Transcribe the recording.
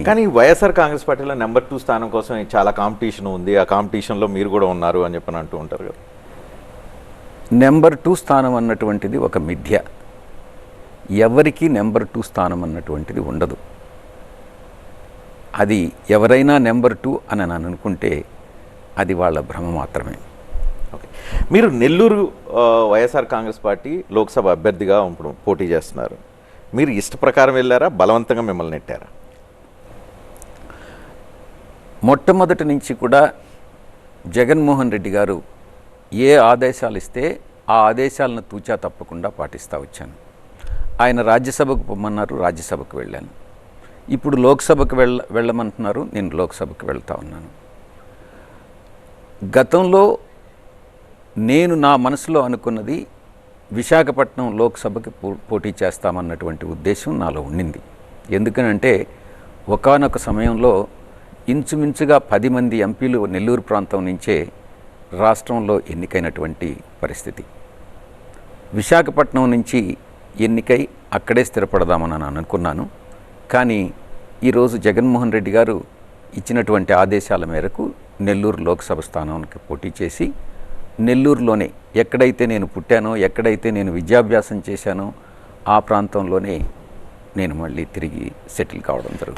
కానీ వైఎస్ఆర్ కాంగ్రెస్ పార్టీలో నెంబర్ 2 స్థానం కోసం చాలా కాంపిటీషన్ ఉంది, ఆ కాంపిటీషన్లో మీరు కూడా ఉన్నారు అని చెప్పని అంటూ ఉంటారు కదా. నెంబర్ 2 స్థానం అన్నటువంటిది ఒక మిథ్య. ఎవరికి నెంబర్ 2 స్థానం అన్నటువంటిది ఉండదు. అది ఎవరైనా నెంబర్ 2 అని అనుకుంటే అది వాళ్ళ భ్రమ మాత్రమే. ఓకే, మీరు నెల్లూరు వైఎస్ఆర్ కాంగ్రెస్ పార్టీ లోక్సభ అభ్యర్థిగా ఇప్పుడు పోటీ చేస్తున్నారు. మీరు ఇష్ట ప్రకారం వెళ్ళారా, బలవంతంగా మిమ్మల్ని నెట్టారా? మొట్టమొదటి నుంచి కూడా జగన్మోహన్ రెడ్డి గారు ఏ ఆదేశాలు ఇస్తే ఆ ఆదేశాలను తూచా తప్పకుండా పాటిస్తూ వచ్చాను. ఆయన రాజ్యసభకు పొమ్మన్నారు, రాజ్యసభకు వెళ్ళాను. ఇప్పుడు లోక్సభకు వెళ్ళమంటున్నారు, నేను లోక్సభకు వెళ్తూ ఉన్నాను. గతంలో నేను నా మనసులో అనుకున్నది విశాఖపట్నం లోక్సభకి పోటీ చేస్తామన్నటువంటి ఉద్దేశం నాలో ఉండింది. ఎందుకనంటే ఒకానొక సమయంలో ఇంచుమించుగా 10 మంది ఎంపీలు నెల్లూరు ప్రాంతం నుంచే రాష్ట్రంలో ఎన్నికైనటువంటి పరిస్థితి. విశాఖపట్నం నుంచి ఎన్నికై అక్కడే స్థిరపడదామని అనుకున్నాను. కానీ ఈరోజు జగన్మోహన్ రెడ్డి గారు ఇచ్చినటువంటి ఆదేశాల మేరకు నెల్లూరు లోక్సభ స్థానానికి పోటీ చేసి నెల్లూరులోనే ఎక్కడైతే నేను పుట్టానో, ఎక్కడైతే నేను విద్యాభ్యాసం చేశానో ఆ ప్రాంతంలోనే నేను మళ్ళీ తిరిగి సెటిల్ కావడం జరుగుతుంది.